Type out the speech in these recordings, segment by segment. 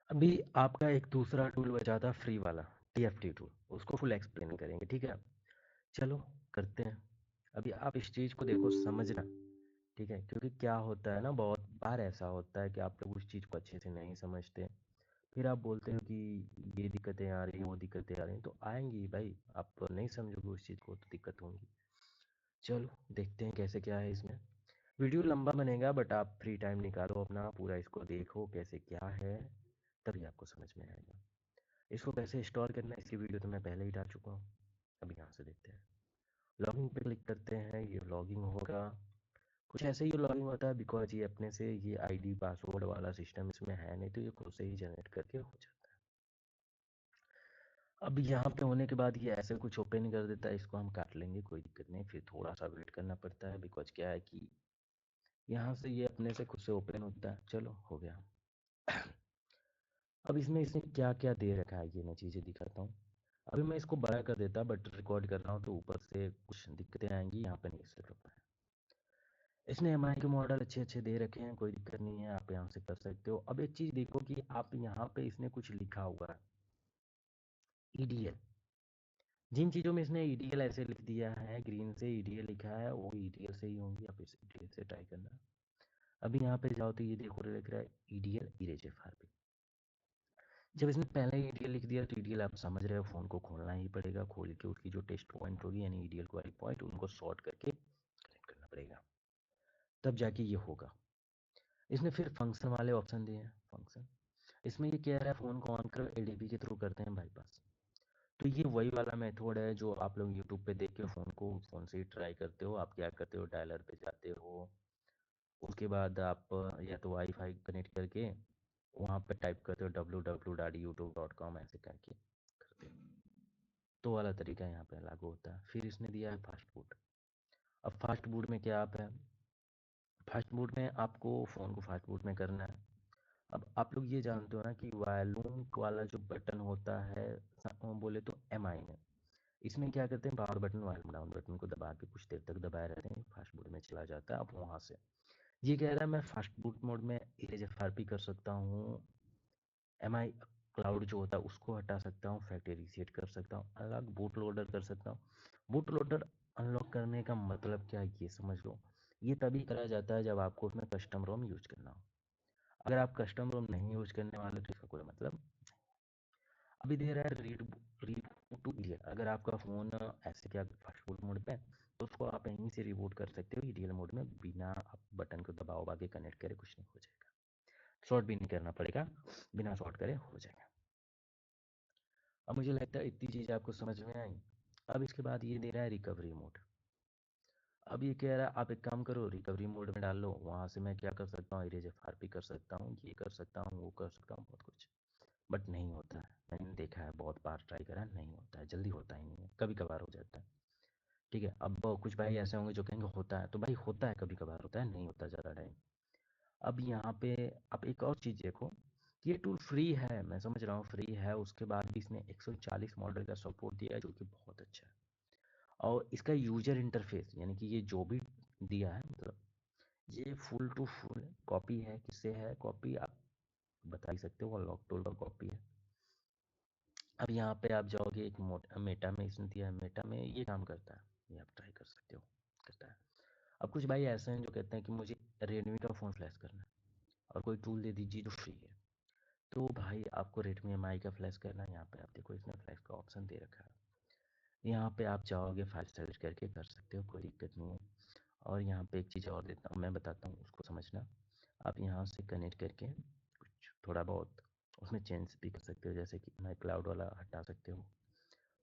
अभी आपका एक दूसरा टूल बचा था फ्री वाला, TFT टूल, उसको फुल एक्सप्लेन करेंगे, ठीक है? चलो करते हैं। अभी आप इस चीज़ को देखो, समझना, ठीक है? क्योंकि क्या होता है ना, बहुत बार ऐसा होता है कि आप लोग उस चीज़ को अच्छे से नहीं समझते, फिर आप बोलते हो कि ये दिक्कतें आ रही हैं, वो दिक्कतें आ रही हैं, तो आएंगी भाई, आप नहीं समझोगे उस चीज़ को तो दिक्कत होंगी। चलो देखते हैं कैसे क्या है इसमें। वीडियो लंबा बनेगा बट आप फ्री टाइम निकालो अपना, पूरा इसको देखो कैसे क्या है, तभी आपको समझ में आएगा। इसको कैसे इंस्टॉल करना है इसकी वीडियो तो मैं पहले ही डाल चुका हूँ। अब यहाँ से देखते हैं, लॉगिन पे क्लिक करते हैं, ये लॉगिन होगा। कुछ ऐसे ही लॉगिन होता है, बिकॉज ये अपने से ये आईडी पासवर्ड वाला सिस्टम इसमें है नहीं, तो ये खुद से ही जनरेट करके हो जाता है। अब यहाँ पे होने के बाद ये ऐसे कुछ ओपन कर देता है, इसको हम काट लेंगे, कोई दिक्कत नहीं, फिर थोड़ा सा वेट करना पड़ता है, बिकॉज क्या है कि यहाँ से ये अपने से खुद से ओपन होता है। चलो हो गया। अब इसमें इसने क्या क्या दे रखा है ये मैं चीज़ें दिखाता हूँ। अभी मैं इसको बड़ा कर देता बट रिकॉर्ड कर रहा हूँ तो ऊपर से कुछ दिक्कतें आएंगी, यहाँ पे नहीं सेट हो पाए। इसने एमआई के मॉडल अच्छे अच्छे दे रखे हैं, कोई दिक्कत नहीं है, आप यहाँ से कर सकते हो। अब एक चीज़ देखो कि आप यहाँ पे इसने कुछ लिखा हुआ है, ईडीएल। जिन चीज़ों में इसने ईडीएल ऐसे लिख दिया है, ग्रीन से ईडीएल लिखा है, वो ईडीएल से ही होंगी, आप इस ईडीएल से ट्राई करना। अभी यहाँ पे जाओ तो ये देखो लिख रहा है ईडीएल इरेज एफआरपी। जब इसने पहले ही ईडीएल लिख दिया तो ईडीएल आप समझ रहे हो, फ़ोन को खोलना ही पड़ेगा, खोल के उसकी जो टेस्ट पॉइंट होगी यानी ईडीएल वाली पॉइंट उनको सॉर्ट करके कनेक्ट करना पड़ेगा, तब जाके ये होगा। इसने फिर फंक्शन वाले ऑप्शन दिए हैं, फंक्शन। इसमें ये कह रहा है फ़ोन को ऑन करो, एडीपी के थ्रू करते हैं बाईपास। तो ये वही वाला मेथड है जो आप लोग यूट्यूब पे देख के फ़ोन को फ़ोन से ही ट्राई करते हो। आप क्या करते हो, डायलर पे जाते हो, उसके बाद आप या तो वाईफाई कनेक्ट करके वहाँ पे टाइप करते हो www.youtube.com ऐसे करके करते हो, तो वाला तरीका यहाँ पे लागू होता है। फिर इसने दिया है फास्ट बूट। अब फास्ट बूट में क्या आप है, फास्ट बूट में आपको फ़ोन को फास्ट बूट में करना है। अब आप लोग ये जानते हो ना कि वॉल्यूम वाला जो बटन होता है, बोले तो एमआई में, इसमें क्या करते हैं, power button volume down button को दबा के कुछ देर तक दबाए रहते हैं, फास्ट बूट में चला जाता है। अब वहाँ से ये कह रहा है मैं फास्ट बूट मोड में इरेज एफआरपी कर सकता हूँ, एमआई क्लाउड जो होता है उसको हटा सकता हूँ, फैक्ट्री रीसेट कर सकता हूँ, अलग बूट लोडर कर सकता हूँ। बूट लोडर अनलॉक करने का मतलब क्या है ये समझ लो। ये तभी करा जाता है जब आपको उसमें कस्टम रोम यूज करना हो। अगर आप कस्टम रोम नहीं यूज करने वाले तो इसका कोई मतलब। अभी दे रहा है रीड रीड टू ईडीएल। अगर आपका फ़ोन ऐसे क्या फास्ट बूट मोड पे है तो उसको आप यहीं से रिबूट कर सकते हो ईडीएल मोड में, बिना आप बटन को दबा उबा के कनेक्ट करे कुछ नहीं हो जाएगा। शॉर्ट भी नहीं करना पड़ेगा, बिना शॉर्ट करे हो जाएगा। अब मुझे लगता है इतनी चीज़ आपको समझ में आई। अब इसके बाद ये दे रहा है रिकवरी मोड। अब ये कह रहा है आप एक काम करो, रिकवरी मोड में डाल लो, वहाँ से मैं क्या कर सकता हूँ, इरेज एफआरपी कर सकता हूँ, ये कर सकता हूँ, वो कर सकता हूँ, बहुत कुछ। बट नहीं होता है, मैंने देखा है, बहुत बार ट्राई करा, नहीं होता है, जल्दी होता ही नहीं है, कभी कभार हो जाता है। ठीक है, अब कुछ भाई ऐसे होंगे जो कहेंगे होता है, तो भाई होता है, कभी कभार होता है, नहीं होता ज़्यादा टाइम। अब यहाँ पे आप एक और चीज़ देखो कि ये टूल फ्री है, मैं समझ रहा हूँ फ्री है, उसके बाद भी इसने 140 मॉडल का सपोर्ट दिया है जो कि बहुत अच्छा है। और इसका यूजर इंटरफेस यानी कि ये जो भी दिया है, मतलब ये फुल टू फुल कॉपी है, किससे है कॉपी, आप बता ही सकते हो, लॉक टूल का कॉपी है। अब यहाँ पे आप जाओगे एक मेटा में, इसने दिया है मेटा में, ये काम करता है, ये आप ट्राई कर सकते हो, करता है। अब कुछ भाई ऐसे हैं जो कहते हैं कि मुझे रेडमी का फ़ोन फ्लैश करना है और कोई टूल दे दीजिए जो फ्री है, तो भाई आपको रेडमी एमआई का फ्लैश करना है, यहाँ पे आप देखो इसने फ्लैश का ऑप्शन दे रखा है, यहाँ पे आप चाहोगे फाइल सेलेक्ट करके कर सकते हो, कोई दिक्कत नहीं है। और यहाँ पे एक चीज़ और देता हूँ, मैं बताता हूँ उसको समझना। आप यहाँ से कनेक्ट करके कुछ थोड़ा बहुत उसमें चेंज भी कर सकते हो, जैसे कि मैं क्लाउड वाला हटा सकते हो,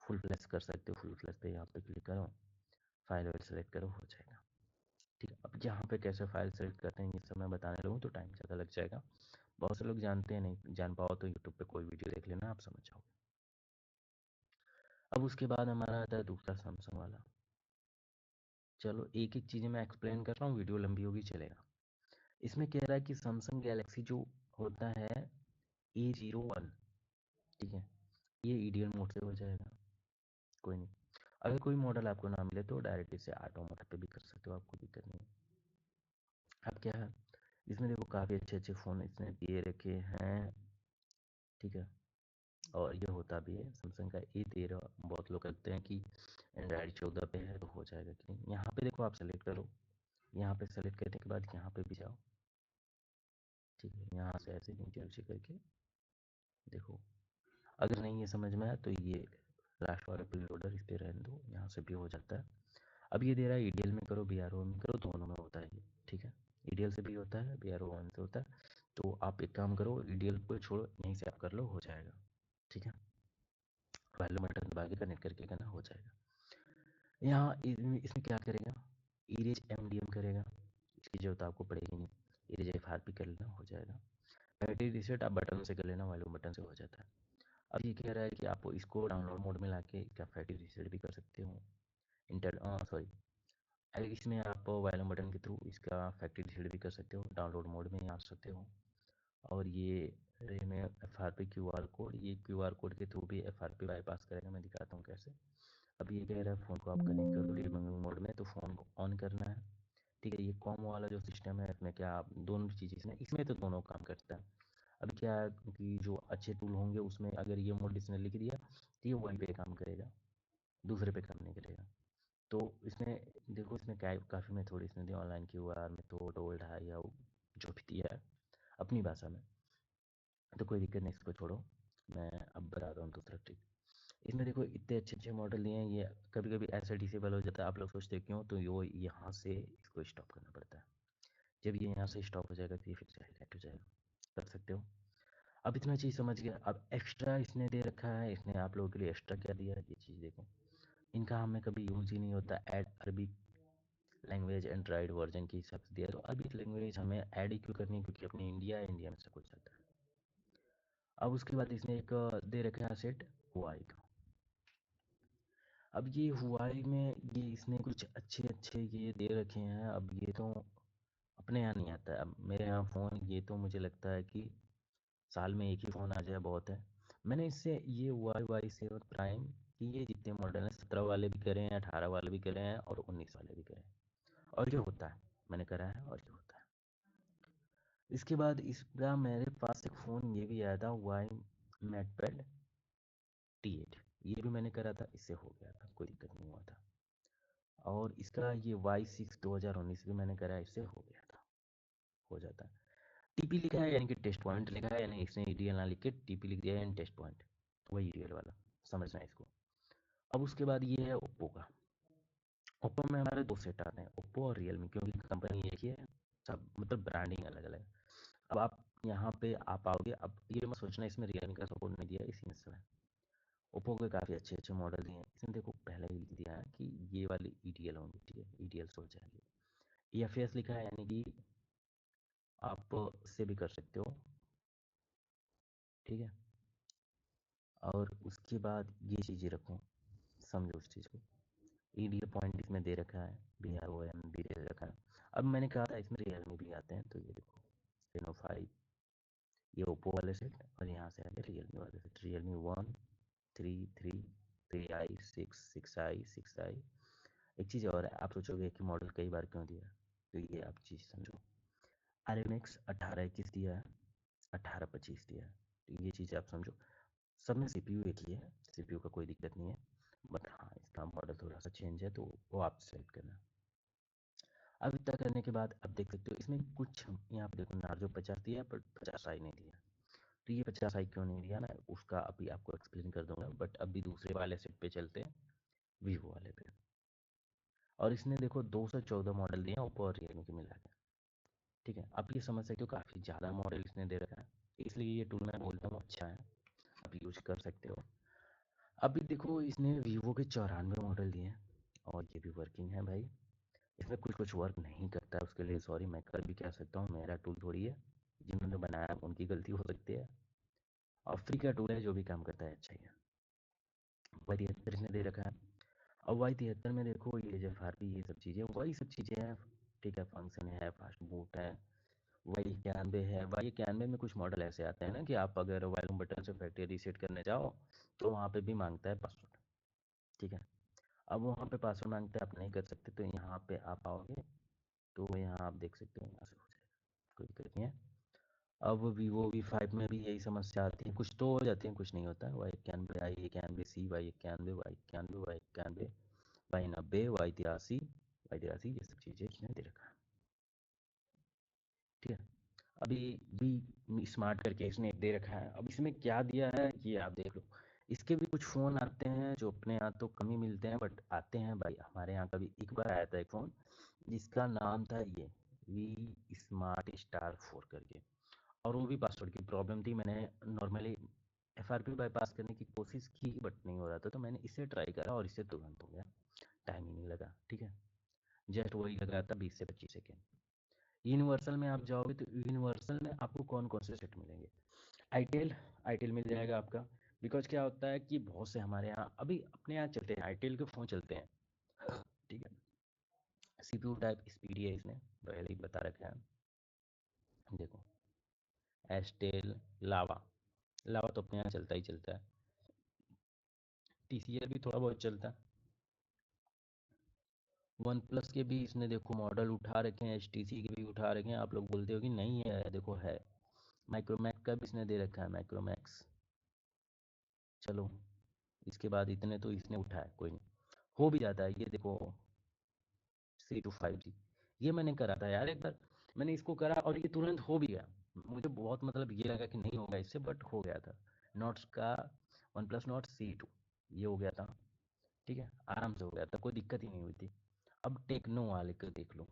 फुल फ्लैश कर सकते हो, फुल फ्लैश पे यहाँ पे क्लिक करो, फाइल वाइल सेलेक्ट करो, हो जाएगा। ठीक है, अब यहाँ पे कैसे फाइल सेलेक्ट करते हैं ये सब मैं बताने लगूँ तो टाइम ज़्यादा लग जाएगा, बहुत से लोग जानते हैं, नहीं जान पाओ तो यूट्यूब पे कोई वीडियो देख लेना, आप समझ जाओगे। अब उसके बाद हमारा आता है दूसरा सैमसंग वाला। चलो एक एक चीज़ें मैं एक्सप्लेन कर रहा हूँ, वीडियो लंबी होगी चलेगा। इसमें कह रहा है कि सैमसंग गैलेक्सी जो होता है A01, ठीक है, ये ईडीएल मोड से हो जाएगा, कोई नहीं। अगर कोई मॉडल आपको ना मिले तो डायरेक्ट इसे ऑटो मोड पे भी कर सकते हो, आपको दिक्कत नहीं। अब क्या है, इसमें देखो काफ़ी अच्छे अच्छे फ़ोन इसने दिए रखे हैं, ठीक है। और ये होता भी है सैमसंग का A13। बहुत लोग कहते हैं कि एंड्रॉयड 14 पे है तो हो जाएगा कि नहीं। यहाँ पे देखो आप सेलेक्ट करो, यहाँ पे सेलेक्ट करने के बाद यहाँ पे भी जाओ, ठीक है। यहाँ से ऐसे नीचे नीचे करके देखो, अगर नहीं ये समझ में आया तो ये लास्ट वाला प्रीलोडर इस पर रहने दो, यहाँ से भी हो जाता है। अब ये दे रहा है EDL में करो BRO में करो, दोनों में होता है ये, ठीक है। EDL से भी होता है, BRO से होता है। तो आप एक काम करो, EDL को छोड़ो, यहीं से आप कर लो, हो जाएगा, ठीक है। वैल्यू बटन दबा के कनेक्ट करके करना, हो जाएगा। यहाँ इसमें क्या करेगा, इरेज MDM करेगा, इसकी जरूरत आपको पड़ेगी नहीं। इरेज FRP कर लेना, हो जाएगा। बैटरी रीसेट आप बटन से कर लेना, वॉल्यूम बटन से हो जाता है। अब ये कह रहा है कि आप इसको डाउनलोड मोड में लाके क्या बैटरी रीसेट भी कर सकते हो, इंटर सॉरी, इसमें आप वॉल्यूम बटन के थ्रू इसका फैक्ट्री रीसेट भी कर सकते हो, डाउनलोड मोड में आ सकते हो। और ये में FRP QR कोड, ये QR कोड के थ्रू भी FRP बाईपास करेगा, मैं दिखाता हूँ कैसे। अब ये कह रहा है फ़ोन को आप कनेक्ट कर दो डीबगिंग मोड में, तो फ़ोन को ऑन करना है, ठीक है। ये कॉम वाला जो सिस्टम है इसमें क्या आप दोनों चीज़ें इसमें तो दोनों काम करता है। अब क्या है कि जो अच्छे टूल होंगे उसमें अगर ये मोड इसने लिख दिया तो ये वहीं पे काम करेगा, दूसरे पे काम नहीं करेगा। तो इसमें देखो, इसमें क्या काफ़ी मेथड इसने दिया, ऑनलाइन QR मेथड, ओल्ड है या जो भी दिया है अपनी भाषा में, तो कोई दिक्कत नहीं, इसको छोड़ो। मैं अब बताता हूँ दूसरा ट्रिक। इसमें देखो इतने अच्छे अच्छे मॉडल दिए हैं, ये कभी कभी ऐसा डिसेबल हो जाता है, आप लोग सोचते हो क्यों, तो यो यहाँ से इसको स्टॉप करना पड़ता है। जब ये यहाँ से स्टॉप हो जाएगा तो ये फिर से हाईलाइट हो जाएगा, कर सकते हो। अब इतना चीज़ समझ गया। अब एक्स्ट्रा इसने दे रखा है, इसने आप लोगों के लिए एक्स्ट्रा क्या दिया है, ये चीज़ देखो। इनका हमें कभी यूज़ ही नहीं होता, add Arabic language Android version के हिसाब से दिया, तो अरबिक लैंग्वेज हमें ऐड ही क्यों करनी है, क्योंकि अपनी इंडिया में सब कुछ चलता है। अब उसके बाद इसने एक दे रखा है सेट हुआई का। अब ये हुआई में ये इसने कुछ अच्छे अच्छे ये दे रखे हैं, अब ये तो अपने यहाँ नहीं आता है। अब मेरे यहाँ फ़ोन ये तो मुझे लगता है कि साल में एक ही फ़ोन आ जाए बहुत है। मैंने इससे ये Y7 प्राइम की ये जितने मॉडल हैं, 17 वाले भी करे हैं, 18 वाले भी करे हैं और 19 वाले भी करे हैं, और ये होता है, मैंने करा है और ये होता है। इसके बाद इसका मेरे पास एक फ़ोन ये भी आया था, वाई मैटपैड T8, ये भी मैंने करा था, इससे हो गया था, कोई दिक्कत नहीं हुआ था। और इसका ये Y6 2019 भी मैंने करा है, इससे हो गया था, हो जाता है। TP लिखा है यानी कि टेस्ट पॉइंट लिखा है, यानी इसने EDL ना लिख के TP लिख दिया यानी टेस्ट पॉइंट, वही EDL वाला, समझना है इसको। अब उसके बाद ये है ओप्पो का। ओप्पो में हमारे दो सेट आते हैं, ओप्पो और रियलमी, क्योंकि कंपनी एक ही है, सब मतलब ब्रांडिंग अलग अलग है। अब आप यहाँ पे आप आओगे, अब ये मत सोचना इसमें रियलमी का सपोर्ट नहीं दिया, इसी में ओप्पो के काफ़ी अच्छे अच्छे मॉडल दिए हैं। इसमें देखो पहले ही लिख दिया है कि ये वाली EDL होंगी, ठीक है, EDL से हो जाएगी। EFS लिखा है यानी कि आप इससे भी कर सकते हो, ठीक है। और उसके बाद ये चीज़ें रखो, समझो उस चीज़ को। EDL पॉइंट इसमें दे रखा है, BROM भी दे रखा है। अब मैंने कहा था इसमें रियलमी भी आते हैं, तो ये देखो Reno 5, ये ओप्पो वाले सेट, और यहाँ से आगे रियलमी वाले सेट, रियलमी 1, 3, 3i, 6i। एक चीज़ और है, आप सोचोगे कि मॉडल कई बार क्यों दिया, तो ये आप चीज़ समझो। RMX 1821 दिया है, 1825 दिया है, तो ये चीज़ आप समझो। सब में CPU एक ही है, CPU का कोई दिक्कत नहीं है, बट हाँ इसका मॉडल थोड़ा सा चेंज है, तो वो आप सेलेक्ट करना। अब इतना करने के बाद अब देख सकते हो इसमें कुछ, यहाँ पे देखो नार्जो 50 दिया है, बट 50i नहीं दिया। तो ये 50i क्यों नहीं दिया, मैं उसका अभी आपको एक्सप्लेन कर दूंगा, बट अभी दूसरे वाले सेट पे चलते हैं, वीवो वाले पे। और इसने देखो 214 मॉडल दिए हैं ओप्पो और रियलमी के मिला के, ठीक है। आप ये समझ सकते हो काफ़ी ज़्यादा मॉडल इसने दे रखा है, इसलिए ये टूल मैं बोलता हूँ अच्छा है, आप यूज कर सकते हो। अभी देखो इसने वीवो के 94 मॉडल दिए हैं, और ये भी वर्किंग है भाई। इसमें कुछ कुछ वर्क नहीं करता है, उसके लिए सॉरी, मैं कर भी क्या सकता हूँ, मेरा टूल थोड़ी है, जिन्होंने बनाया उनकी गलती हो सकती है। और फ्री का टूल है, जो भी काम करता है अच्छा ही है। Y73 इसने दे रखा है। और Y73 में देखो ये जो FRP ये सब चीज़ें, वही सब चीज़ें हैं, ठीक है। फंक्शन है, फास्ट बूट है, Y91 है। Y91 में कुछ मॉडल ऐसे आते हैं ना कि आप अगर वॉल्यूम बटन से फैक्ट्री रीसेट करने जाओ तो वहाँ पे भी मांगता है पासवर्ड, ठीक है। अब वहाँ पे पासवर्ड मांगते हैं, आप नहीं कर सकते, तो यहाँ पे आप आओगे तो यहाँ आप देख सकते हो, यहाँ से हो जाएगा, कोई दिक्कत नहीं है। अब वीवो V5 में भी यही समस्या आती है, कुछ तो हो जाती है, कुछ नहीं होता है। Y91, I91C, Y91, Y91, Y91, Y90, Y83 ये सब चीज़ें इसने दे रखा है। ठीक है, अभी भी स्मार्ट करके इसने एक दे रखा है। अब इसमें क्या दिया है ये आप देख लो। इसके भी कुछ फ़ोन आते हैं जो अपने यहाँ तो कम ही मिलते हैं, बट आते हैं भाई। हमारे यहाँ का भी एक बार आया था एक फ़ोन जिसका नाम था ये वी स्मार्ट स्टार 4 करके, और वो भी पासवर्ड की प्रॉब्लम थी। मैंने नॉर्मली FRP बाईपास करने की कोशिश की बट नहीं हो रहा था, तो मैंने इसे ट्राई करा और इससे तुरंत हो गया, टाइम ही नहीं लगा। ठीक है, जस्ट वही लगा था 20 से 25 सेकेंड। यूनिवर्सल में आप जाओगे तो यूनिवर्सल में आपको कौन कौन से सेट मिलेंगे? आईटेल, आईटेल मिल जाएगा आपका। बिकॉज क्या होता है कि बहुत से हमारे यहाँ अभी अपने यहाँ चलते हैं, आईटेल के फ़ोन चलते हैं। ठीक है, CPU टाइप स्पीडी है, इसने पहले ही बता रखा है। देखो, एस्टेल, लावा, लावा तो अपने यहाँ चलता ही चलता है। TCL भी थोड़ा बहुत चलता है। वन प्लस के भी इसने देखो मॉडल उठा रखे हैं, HTC के भी उठा रखे हैं। आप लोग बोलते हो कि नहीं है, देखो है। माइक्रोमैक्स का भी इसने दे रखा है, माइक्रोमैक्स। चलो, इसके बाद इतने तो इसने उठाया, कोई नहीं, हो भी जाता है। ये देखो C to 5G, ये मैंने करा था यार एक बार। मैंने इसको करा और ये तुरंत हो भी गया। मुझे बहुत मतलब ये लगा कि नहीं होगा इससे, बट हो गया था। नोट्स का वन प्लस नोट C2 ये हो गया था। ठीक है, आराम से हो गया था, कोई दिक्कत ही नहीं हुई थी। अब टेक्नो वाले को देख लो।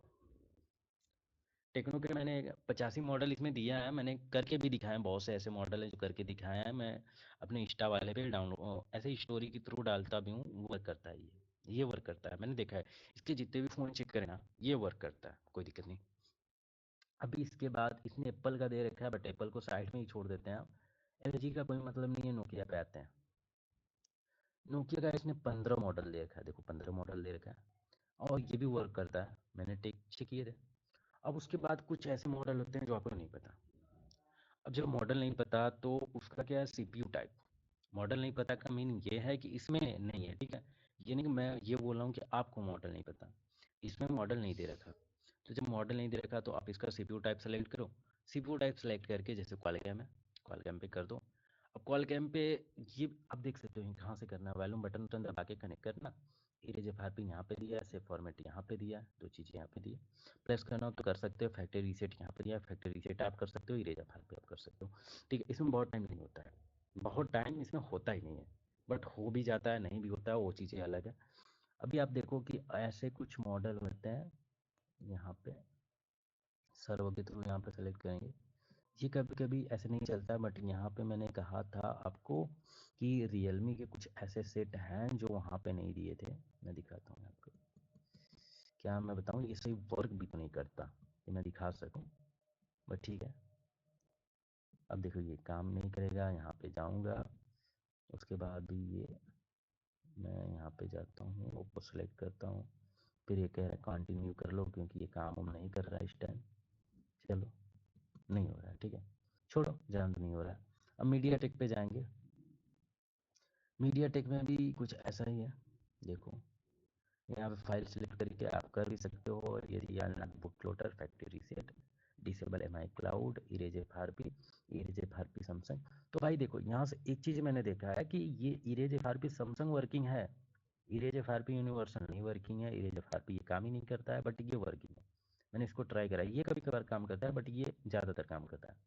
टेक्नो के मैंने 85 मॉडल इसमें दिया है, मैंने करके भी दिखाए हैं। बहुत से ऐसे मॉडल हैं जो करके दिखाए हैं। मैं अपने इंस्टा वाले पे डाउनलोड ऐसे स्टोरी के थ्रू डालता भी हूँ, वो वर्क करता है। ये वर्क करता है, मैंने देखा है। इसके जितने भी फ़ोन चेक करें ना, ये वर्क करता है, कोई दिक्कत नहीं। अभी इसके बाद इसने एप्पल का दे रखा है, बट एप्पल को साइड में ही छोड़ देते हैं आप। LG का कोई मतलब नहीं है, नोकिया पे आते हैं। नोकिया का इसने 15 मॉडल दे रखा है, देखो 15 मॉडल दे रखा है, और ये भी वर्क करता है। मैंने टेक चेक किए थे। अब उसके बाद कुछ ऐसे मॉडल होते हैं जो आपको नहीं पता। अब जब मॉडल नहीं पता तो उसका क्या है, CPU टाइप। मॉडल नहीं पता का मीनिंग ये है कि इसमें नहीं है। ठीक है, ये नहीं कि मैं ये बोल रहा हूँ कि आपको मॉडल नहीं पता, इसमें मॉडल नहीं दे रखा। तो जब मॉडल नहीं दे रखा तो आप इसका CPU टाइप सेलेक्ट करो। CPU टाइप सेलेक्ट करके जैसे क्वालकैम है, क्वालकैम पे कर दो। अब क्वालकैम पे ये आप देख सकते हो कहाँ से करना है। वॉल्यूम बटन बटन दबा के कनेक्ट करना। इरेज FRP यहाँ पे दिया है, सेव फॉर्मेट यहाँ पे दिया है, दो चीज़ें यहाँ पे दी है। प्रेस करना हो तो कर सकते हो। फैक्ट्री रीसेट यहाँ पे दिया है, फैक्ट्री रीसेट आप कर सकते हो, इरेज FRP आप कर सकते हो। ठीक है, इसमें बहुत टाइम नहीं होता है, बहुत टाइम इसमें होता ही नहीं है। बट हो भी जाता है, नहीं भी होता है, वो चीज़ें अलग है। अभी आप देखो कि ऐसे कुछ मॉडल होते हैं यहाँ पे, सर्व के थ्रू यहाँ पे सेलेक्ट करेंगे। ये कभी कभी ऐसे नहीं चलता, बट यहाँ पे मैंने कहा था आपको कि रियलमी के कुछ ऐसे सेट हैं जो वहाँ पे नहीं दिए थे। मैं दिखाता हूँ आपको, क्या मैं बताऊँ, ये सही वर्क भी तो नहीं करता कि मैं दिखा सकूँ, बट ठीक है। अब देखो ये काम नहीं करेगा, यहाँ पे जाऊँगा, उसके बाद भी ये, मैं यहाँ पे जाता हूँ, ओप्पो सेलेक्ट करता हूँ, फिर ये कह रहा है कंटिन्यू कर लो क्योंकि ये काम हम नहीं कर रहा है इस टाइम। चलो, नहीं हो रहा है, ठीक है, छोड़ो, जान नहीं हो रहा है। अब मीडिया टेक पे जाएंगे। मीडिया टेक में भी कुछ ऐसा ही है। देखो, यहाँ पे फाइल सेलेक्ट करके आप कर भी सकते हो, और ये unlock boot loader, factory reset, disable MI cloud, erase FRP, erase FRP Samsung. तो भाई देखो, यहाँ से एक चीज़ मैंने देखा है कि ये इरेज FRP सैमसंग वर्किंग है, इरेज FRP यूनिवर्सल नहीं वर्किंग है। इरेज FRP ये काम ही नहीं करता है, बट ये वर्किंग है। मैंने इसको ट्राई करा, ये कभी कभार काम करता है, बट ये ज़्यादातर काम करता है।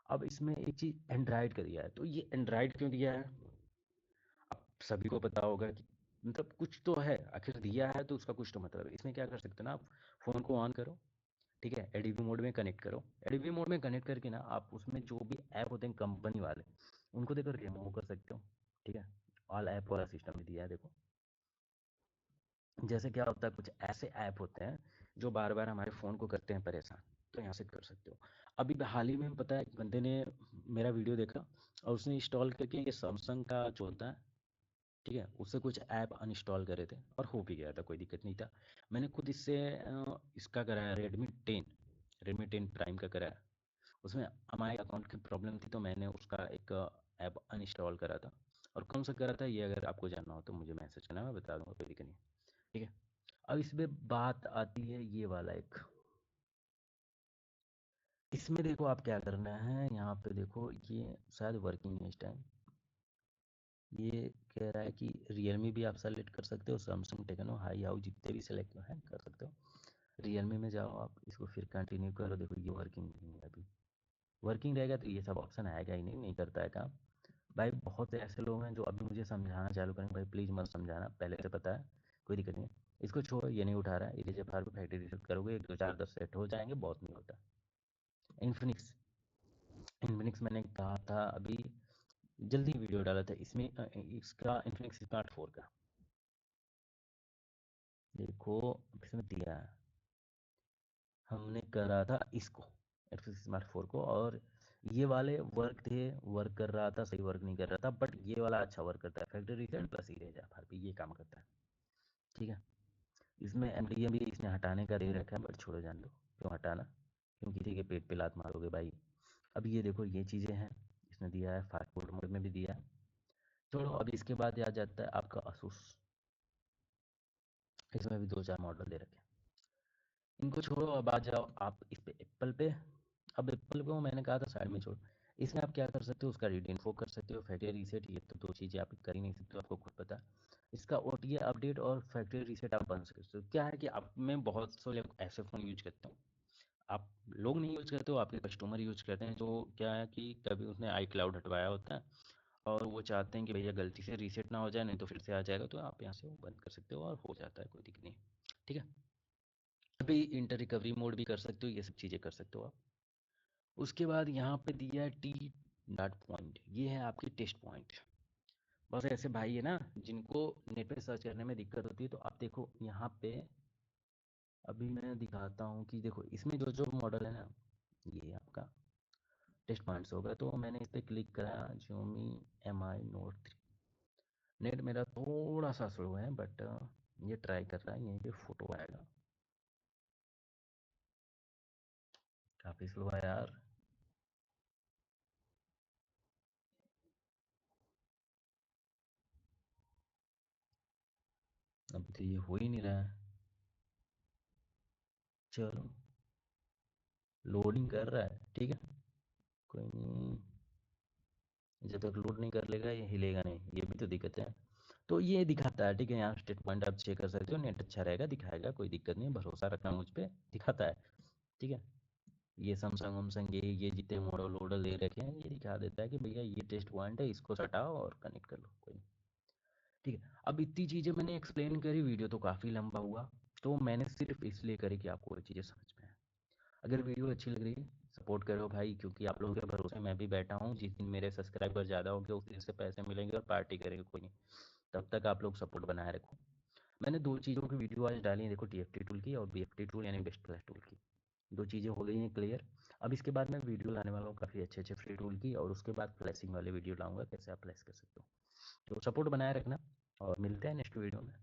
अब इसमें एक चीज़ एंड्राइड का दिया है, तो ये एंड्राइड क्यों दिया है? अब सभी को पता होगा कि मतलब कुछ तो है, आखिर दिया है तो उसका कुछ तो मतलब है। इसमें क्या कर सकते हो ना, आप फ़ोन को ऑन करो, ठीक है, एडीबी मोड में कनेक्ट करो। एडीबी मोड में कनेक्ट करके ना आप उसमें जो भी ऐप होते हैं कंपनी वाले, उनको देखो रिमूव कर सकते हो। ठीक है, ऑल ऐप वाला सिस्टम भी दिया है देखो। जैसे क्या होता है, कुछ ऐसे ऐप होते हैं जो बार बार हमारे फ़ोन को करते हैं परेशान, तो यहाँ से कर सकते हो। अभी हाल ही में पता है, एक बंदे ने मेरा वीडियो देखा और उसने इंस्टॉल करके ये सैमसंग का जो होता है, ठीक है, उससे कुछ ऐप अनइंस्टॉल करे थे और हो भी गया था, कोई दिक्कत नहीं था। मैंने खुद इससे इसका कराया, रेडमी 10 प्राइम का कराया। उसमें हमारे अकाउंट की प्रॉब्लम थी, तो मैंने उसका एक ऐप अनइंस्टॉल करा था। और कौन सा करा था ये अगर आपको जानना हो तो मुझे मैसेज करना, मैं बता दूंगा, कोई दिक्कत नहीं। ठीक है, अब इस पे बात आती है ये वाला एक, इसमें देखो आप क्या करना है, यहाँ पे देखो ये शायद वर्किंग है इस टाइम। ये कह रहा है कि रियलमी भी आप सेलेक्ट कर सकते हो, सैमसंग, टेक्नो, हाई हाउ जितने भी सेलेक्ट हैं कर सकते हो। रियलमी में जाओ आप, इसको फिर कंटिन्यू करो। देखो ये वर्किंग नहीं है अभी। वर्किंग रहेगा तो ये सब ऑप्शन आएगा ही नहीं, नहीं करता है काम। भाई बहुत से ऐसे लोग हैं जो अभी मुझे समझाना चालू करेंगे, भाई प्लीज़ मत समझाना, पहले से पता है, कोई दिक्कत नहीं है। इसको छोड़ो, ये नहीं उठा रहा है, इरेजर फार को फैक्ट्री रीसेट करोगे, 1 2 4 10 सेट हो जाएंगे, बहुत नहीं होता। इन्फिनिक्स, इन्फिनिक्स मैंने कहा था अभी, जल्दी वीडियो डाला था इसमें, इसका इन्फिनिक्स स्मार्ट 4 का देखो, इसमें दिया है, हमने करा था इसको, इन्फिनिक्स स्मार्ट 4 को, और ये वाले वर्क थे, वर्क कर रहा था, सही वर्क नहीं कर रहा था, बट ये वाला अच्छा वर्क करता है, फैक्ट्री रीसेट प्लस इरेजर फार पे ये काम करता है। ठीक है, इसमें एमडीएम भी इसने हटाने का दे रखा है, बट छोड़ो जान दो, क्यों हटाना, क्यों किसी के पेट पे लात मारोगे भाई। अब ये देखो ये चीज़ें हैं, इसने दिया है, फास्ट फूड मोड में भी दिया है। छोड़ो, अब इसके बाद आ जाता है आपका असूस, इसमें भी 2 4 मॉडल दे रखे हैं। इनको छोड़ो, अब आ जाओ आप इस पे एप्पल पे। अब एप्पल को मैंने कहा था साइड में छोड़ो। इसमें आप क्या कर सकते हो, उसका रीड इन्फो कर सकते हो, फैक्ट्री रीसेट, ये तो 2 चीज़ें आप कर ही नहीं सकते हो, आपको खुद पता है। इसका ओटीए अपडेट और फैक्ट्री रीसेट आप बंद सकते हो। क्या है कि आप में बहुत से लोग ऐसे फ़ोन यूज करते हो, आप लोग नहीं यूज़ करते हो, आपके कस्टमर यूज़ करते हैं, जो क्या है कि कभी उसने आई क्लाउड हटवाया होता है और वो चाहते हैं कि भैया गलती से रीसेट ना हो जाए, नहीं तो फिर से आ जाएगा, तो आप यहाँ से वो बंद कर सकते हो और हो जाता है, कोई दिक्कत नहीं। ठीक है, अभी इंटर रिकवरी मोड भी कर सकते हो, ये सब चीज़ें कर सकते हो आप। उसके बाद यहाँ पे दिया है टी डॉट पॉइंट, ये है आपकी टेस्ट पॉइंट। बस ऐसे भाई है ना जिनको नेट पे सर्च करने में दिक्कत होती है, तो आप देखो यहाँ पे, अभी मैं दिखाता हूँ कि देखो इसमें जो जो मॉडल है ना, ये आपका टेस्ट पॉइंट्स होगा। तो मैंने इस पर क्लिक करा, Xiaomi Mi Note 3। नेट मेरा थोड़ा सा स्लो है, बट ये ट्राई कर रहा है, यहीं पे फोटो आएगा। काफ़ी स्लो है यार, अभी तो ये हो ही नहीं रहा है। चलो, लोडिंग कर रहा है, ठीक है, कोई नहीं, जब तक लोड नहीं कर लेगा ये हिलेगा नहीं, ये भी तो दिक्कत है। तो ये दिखाता है, ठीक है, यहाँ स्टेट पॉइंट आप चेक कर सकते हो, नेट अच्छा रहेगा, दिखाएगा, कोई दिक्कत नहीं है, भरोसा रखना मुझ पे, दिखाता है। ठीक है, ये सैमसंग वमसंग ये जितने मॉडल वोडल दे रखे हैं, ये दिखा देता है कि भैया ये टेस्ट पॉइंट है, इसको हटाओ और कनेक्ट कर लो, कोई नहीं। ठीक है, अब इतनी चीज़ें मैंने एक्सप्लेन करी, वीडियो तो काफ़ी लंबा हुआ, तो मैंने सिर्फ इसलिए करी कि आपको ये चीज़ें समझ में आए। अगर वीडियो अच्छी लग रही है, सपोर्ट करो भाई, क्योंकि आप लोगों के भरोसे मैं भी बैठा हूँ, जिस दिन मेरे सब्सक्राइबर ज़्यादा होंगे उस दिन से पैसे मिलेंगे और पार्टी करेंगे, कोई नहीं। तब तक आप लोग सपोर्ट बनाए रखो। मैंने 2 चीज़ों की वीडियो आज डाली है, देखो, टीएफटी टूल की और बीएफटी टूल यानी बेस्ट क्लास टूल की। 2 चीज़ें हो गई हैं क्लियर। अब इसके बाद मैं वीडियो लाने वाला हूँ काफ़ी अच्छे अच्छे फ्री टूल की, और उसके बाद फ्लैशिंग वाले वीडियो लाऊंगा, कैसे आप फ्लैश कर सकते हो। तो सपोर्ट बनाए रखना, और मिलते हैं नेक्स्ट वीडियो में।